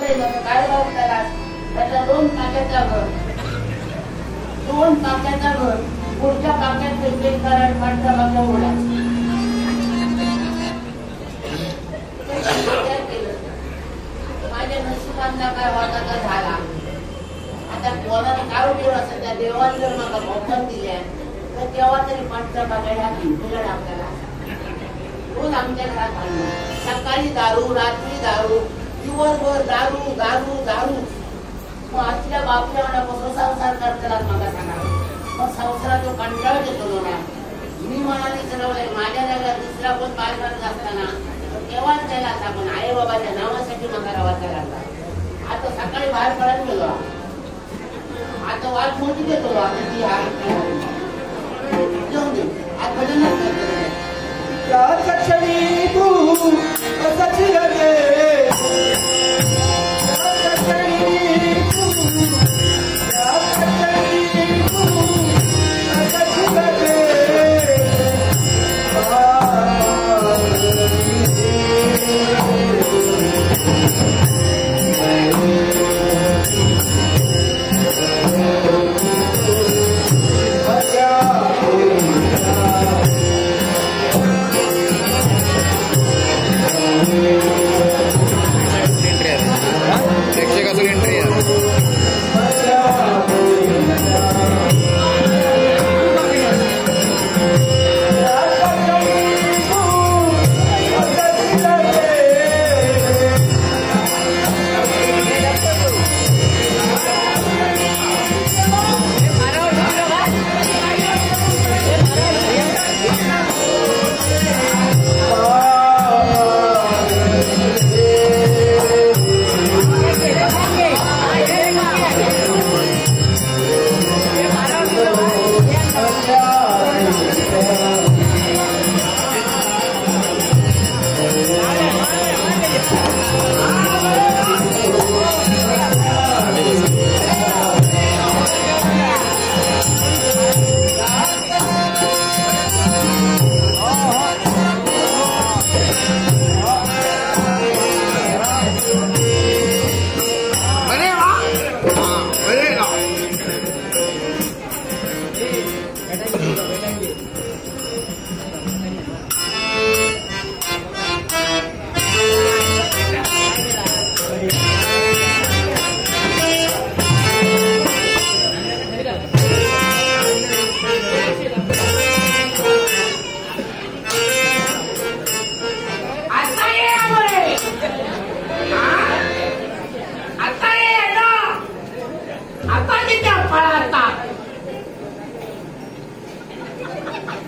काय भाव त्याला त्याच्या 2 टाक्याचा घर 2 टाक्याचा घर पुढच्या टाक्यात पेंटिंग करायला पाठचा माझ्या ओढा माझ्या नशिबांना काय वाटाचा झाला आता कोणाला काय उपयोग असेल त्या देवाने जर मला मोफत दिल्या तर तेव्हा तरी पाठचा टाका ह्या भिंतीला आपल्याला रोज आमच्या घरात आणलं सकाळी दारू रात्री दारू दिवसभर दारू दारू दारू मग आजच्या बापल्या मला कसं संसार करतात मला सांगा मग संसारात जो कंटाळ घेतो ना मी मनाने ठरवलंय माझ्या जागेत दुसरा कोण बाहेर असताना तेव्हाच त्याला आता आपण आई बाबाच्या नावासाठी मला राहायचा लागला आता सकाळी बाहेर पडायला गेलो आता वाट मोठी देतो जाऊन दे आज भजनच करतो क्षणी तू असाची लगे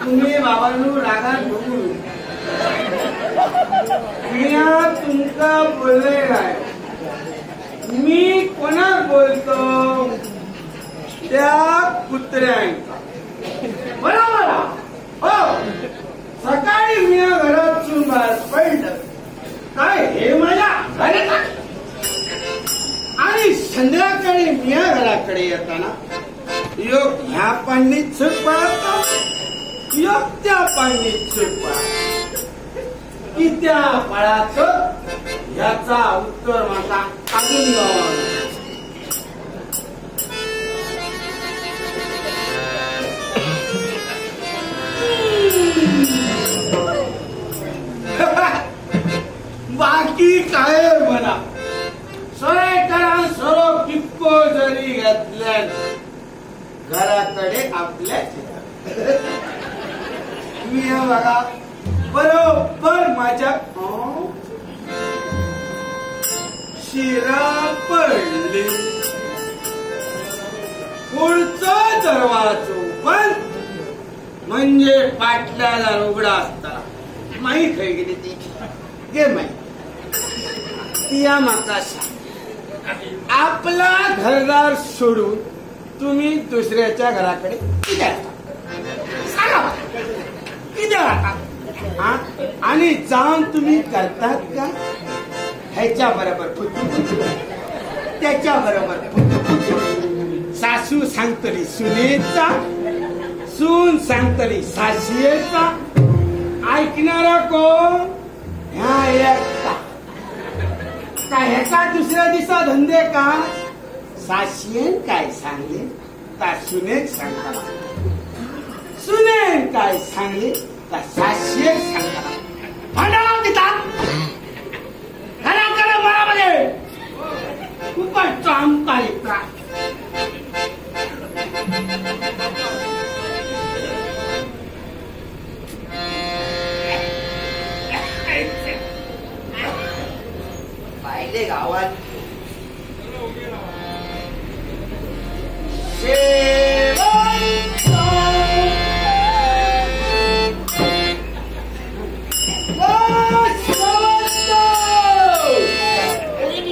तुम्ही बाबांनो रागात बघून तुमका बोलले काय मी कोणा बोलतो त्या कुत्र्यांचा बरोबर हो सकाळी मी घरात बाहेर पडलं काय हे माझ्या घरी आणि संध्याकाळी मी घराकडे येताना योग ह्या पांडीत सुट पडतो योग त्या पांडीत सुट पडतो की त्या फळाचं याचा उत्तर माझा अजून बाकी काय म्हणा सरेकरा सर्व किक्को जरी घेतल्या घराकडे आपल्या मी बघा बरोबर माझ्या शिरा पडली पुढचं दरवाजो पण म्हणजे पाटल्याला उघडा असता माहीत आहे गेली ती गे माहीत या माका आपला घरदार सोडून तुम्ही दुसऱ्याच्या घराकडे किती सांगा किती आणि जाऊन तुम्ही करतात का ह्याच्या बरोबर त्याच्या बरोबर सासू सांगतली सुनेचा सून सांगतली सासयेचा ऐकणारा कोण ह्या एकटा काय ह्याचा दुसऱ्या दिवसा धंदे का साशियन काय सांगले ता सुनेक सांगता सुनेन काय सांगले ता साशियन सांगता भांडणं देतात घराकडे बराबर खूपच काम का पाहिले गावात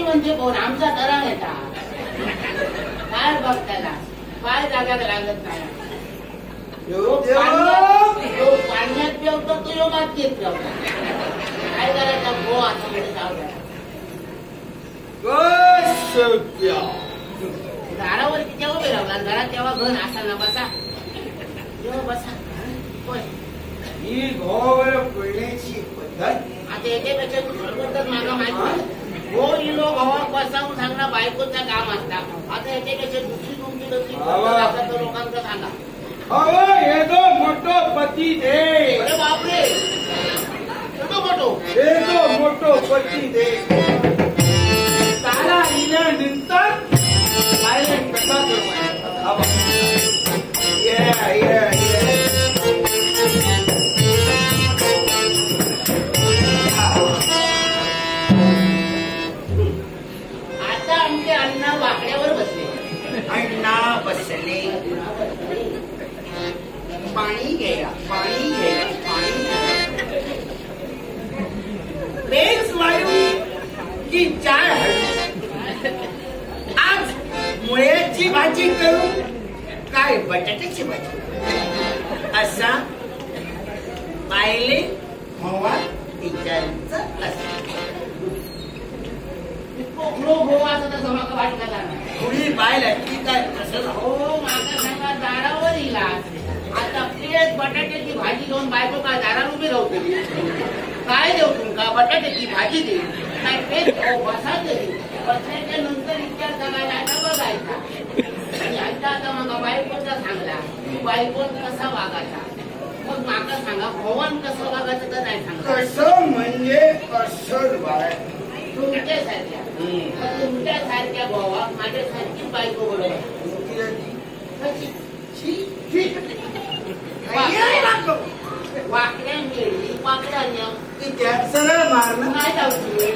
म्हणजे कोण आमचा करा नेता काय बघताना काय जागा लागत नाही पाण्यात पेवतो तो योगात घेत ठेवता काय करायचं गो असं मध्ये दारावर तेव्हा मिळवला घरात तेव्हा घर असा ना बसा तेव्हा बसा ही घोवर पडण्याची पद्धत आता याच्यापेक्षा दुसरी पद्धत मला माहिती हो इलो भावाक बसावून सांगणं बायकोचं काम असतं आता याच्यापेक्षा दुसरी तुमची लोकांचं सांगा हे तो मोठो पती दे अरे बापरे मोठो पती दे तारा इल्यानंतर सायलेंट कसा आता आमचे अण्णा वाकड्यावर बसले अण्णा बसले पाणी घ्या पाणी घ्या पाणी बेस वायू की चार आज मुळ्याची भाजी करू काय बटाट्याची भाजी असा पाहिले हवा विचारायचं असं थोडी बाय लागली काय कसं हो माका सांगा दारावर इला आता प्लेट बटाट्याची भाजी घेऊन बायको काय दारावर उभी राहते काय देऊ तुमका बटाट्याची भाजी दे काय पेट बसा दे बसल्याच्या नंतर विचार करायला आता बघायचा आणि आता मग बायकोचा सांगला बायकोन कसा वागायचा मग माका सांगा भवन कसं वागायचं तर नाही सांगा कसं म्हणजे असं बाय तुमच्यासारख्या भावा माझ्यासारखी बायको बरोबर वाकड्या मिळली वाकड्या त्या सरळ मारणं नाही जाऊची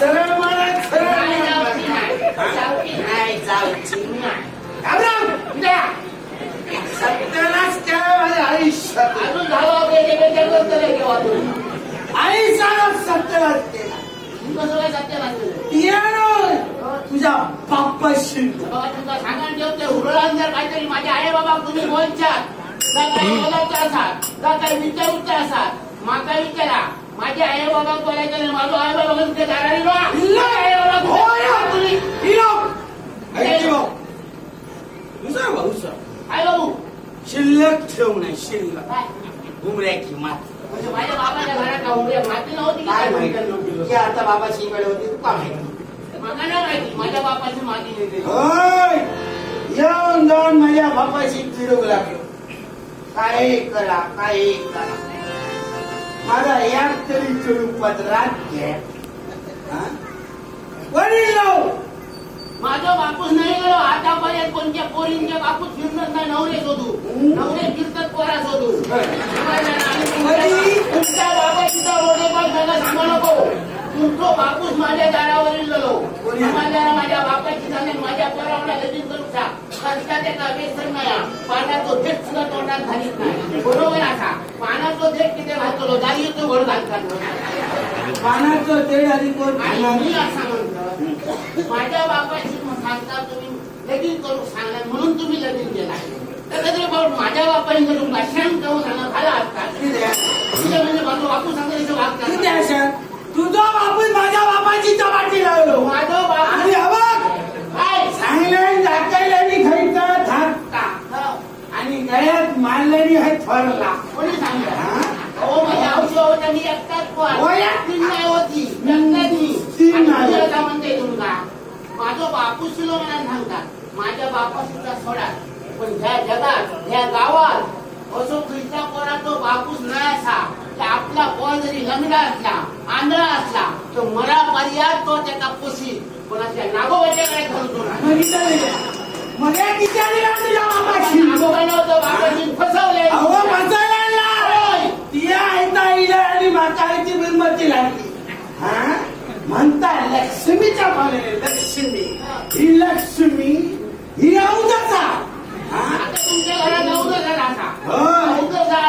सरळ मारा सरळ नाही जाऊची सत्यानाच त्या माझ्या आयुष्यात अजून धावा आई सांगत सत्यानाच केला कसं काय सत्य लागलं तुझ्या बाप्पाशी तुमचा सांगण ठेवते हुरळान जर काहीतरी माझ्या आई बाबा तुम्ही बोलच्यात जा काही बोलायचं असाल जा काही विचारूचं असाल माका विचारा माझ्या आई बाबा बोलायचं नाही माझं आई बाबा तुमच्या दाराने आई बाबू शिल्लक ठेवू नाही शिल्लक उमऱ्याची मात म्हणजे माझ्या बाबाच्या घरात उमऱ्या माती नव्हती काय माहिती आता बाबाची वेळ होती तू का माहिती मला नाही माहिती माझ्या बापाची माती नेते येऊन जाऊन माझ्या बापाशी चिडू लागलो काय करा माझा एक तरी चिडू पदरात घ्या वडील माझा बापूस नाही गेलो आतापर्यंत कोणत्या पोरींच्या बापूस फिरत नाही नवरे शोधू नवरे फिरतात पोरा शोधू तुमच्या बाबाचा रोडे पण मला सांगू नको तुमचा बापूस माझ्या दारावरील गेलो माझ्या बापाची सांगेल माझ्या पोराला लगीन करूचा कष्टात एका व्यसन नाही पाण्याचं थेट सुद्धा तोंडात घालीत नाही बरोबर असा पाण्याचं थेट किती घालतो दारी तो घोड घालतात पाण्याचं तेल आधी कोण मी असं म्हणतो माझ्या बापाची सांगता तुम्ही लगीन करू सांगणार म्हणून तुम्ही लगीन केला तर माझ्या बापाने जर तुमचा शांत होऊन सांगा झाला असतात म्हणजे माझा बापू सांगतो वागतात तुझा बापूस माझ्या बापाची चपाती लावलो माझा बापू काय सांगले दाखवल्याने खायचा धाकटा आणि गळ्यात मारल्याने हे थोरला कोणी सांगलं हो माझ्या औषध होता मी एकटाच पण नाही होती म्हणते तुमका माझा बापूस तुला म्हणून सांगतात माझ्या बापासूचा सोडा पण ह्या जगात ह्या गावात असो खिस्ता कोणाचा बापूस नाही असा तर आपला कोण जरी लंगडा असला आंधळा असला तर मला पर्याय तो त्याचा पोशी कोणाच्या नागोबाच्याकडे घालतो नागोबानं होतं बापाशी फसवले आणि म्हातारीची बिनमती लागली म्हणता लक्ष्मीच्या पाण्याने लक्ष्मी ही लक्ष्मी ही औदाचा तुमच्या घरात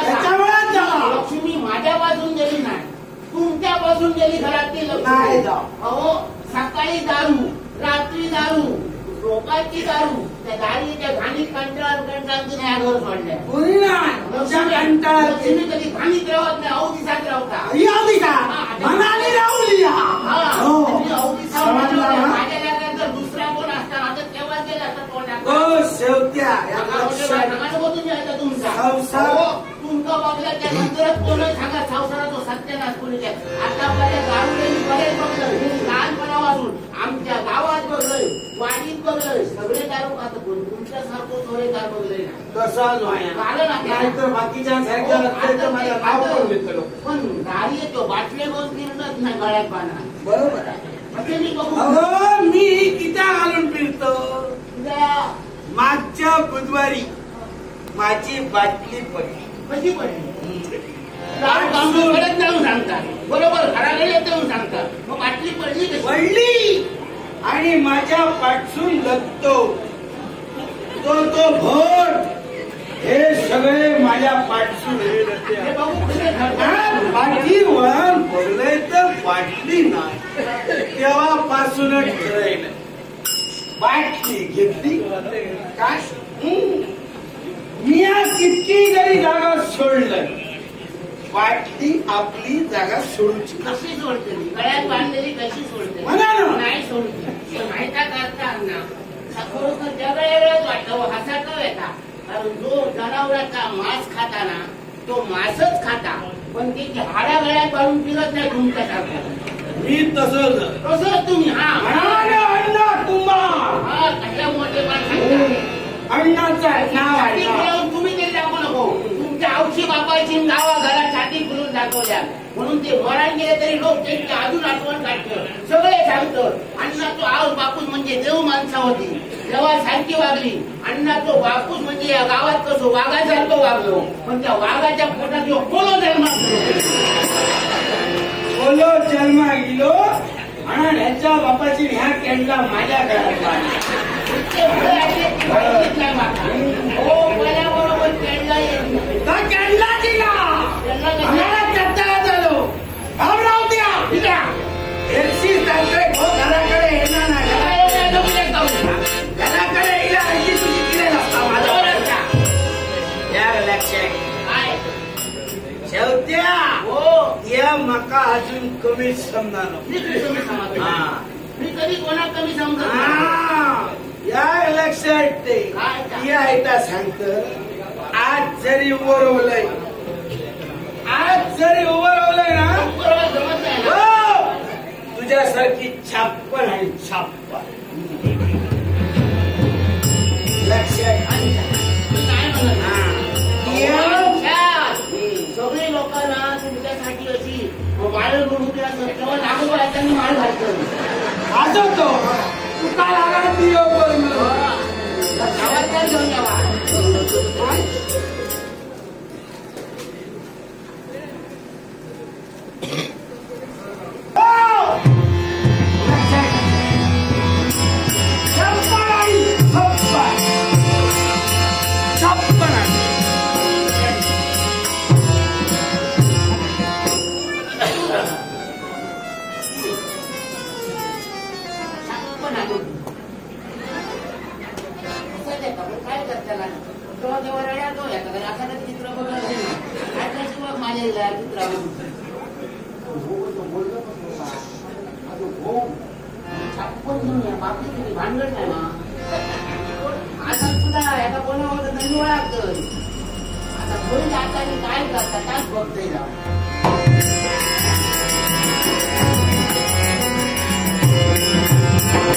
त्याच्यामुळे लक्ष्मी माझ्यापासून गेली नाही तुमच्यापासून गेली घरातली लक्ष्मी अहो सकाळी दारू रात्री दारू लोकांची दारू त्या दारूच्या घाणीत कंटाळून तुम्ही घर सोडल्या लक्ष्मी कधी घाणीत राहत नाही अवधीसात राहता माझ्या जागात जर दुसरा कोण असता आता तेव्हा गेला तर तुमचा बघला त्यानंतरच कोण सांगा संसाराचा सत्यानाश कोणी आता आपल्या दारू बरेच बघलं लहानपणापासून आमच्या गावात बघलंय वाडीत बघलंय सगळे दारू आता कोण तुमच्यासारखं थोडे दारू बघलंय पण दारी येतो बाटले बघ फिरतच नाही गळ्यात पाना बरोबर मी किती घालून फिरतो मागच्या बुधवारी माझी बाटली पडली कशी पडली घरात जाऊन सांगतात बरोबर घराकडे येऊन सांगतात मग बाटली पडली पडली आणि माझ्या पाठसून लगतो तो भोर हे सगळे माझ्या पाठसून बाटलीवर पडलंय तर बाटली नाही तेव्हापासूनच ठरवलं बाटली घेतली काय मी किती जरी जागा सोडलं बाटली आपली जागा सोडूची कशी सोडते गळ्यात बांधलेली कशी सोडते नाही सोडते माहिता करता ना खरोखर जगळच वाटतं हसाटं येता कारण जो जनावराचा मांस खाता ना तो मांसच खाता पण त्याची हाडा गळ्यात बांधून फिरत नाही तुमच्यासारखं मी तसंच तुम्ही अण्णा तुम्हा कशा मोठे माणसं अण्णाचं नाव तुम्ही ते दाखवू नको तुमच्या आवशी बापाची गावा घरात छाती खुलून दाखवल्या म्हणून ते मरण गेले तरी लोक त्यांची अजून आठवण काढतं सगळे सांगतं अण्णाचो आव बापूस म्हणजे देव माणसा होती देवासारखी वागली अण्णाचो बापूस म्हणजे या गावात कसं वाघासारखं वागलो पण त्या वाघाच्या पोटात जो कोलो जन्मा गेलो आणि ह्याच्या बापाची ह्या केंडला माझ्या घरात बरोबर केंडला घराकडे येणार नाही घराकडे शेवट्या या मका अजून कमी समजा मी कधी कोणा कमी समजा या लक्षात या सांगत आज जरी उभं ना तुझ्यासारखी छाप्पन आणि छाप्पन लक्षात सगळे लोकांना तुमच्यासाठी अशी माळ म्हणून तेव्हा नागोबा त्यांनी माळ घालतो वाजवतो तू काय गावात घेऊन यावा चित्र बघायला माझ्या चित्रावर बापी तुम्ही भांडण नाही ना आता सुद्धा एका कोणावर धन्यवाद आता कोणी आता काय करता त्याच बघतोय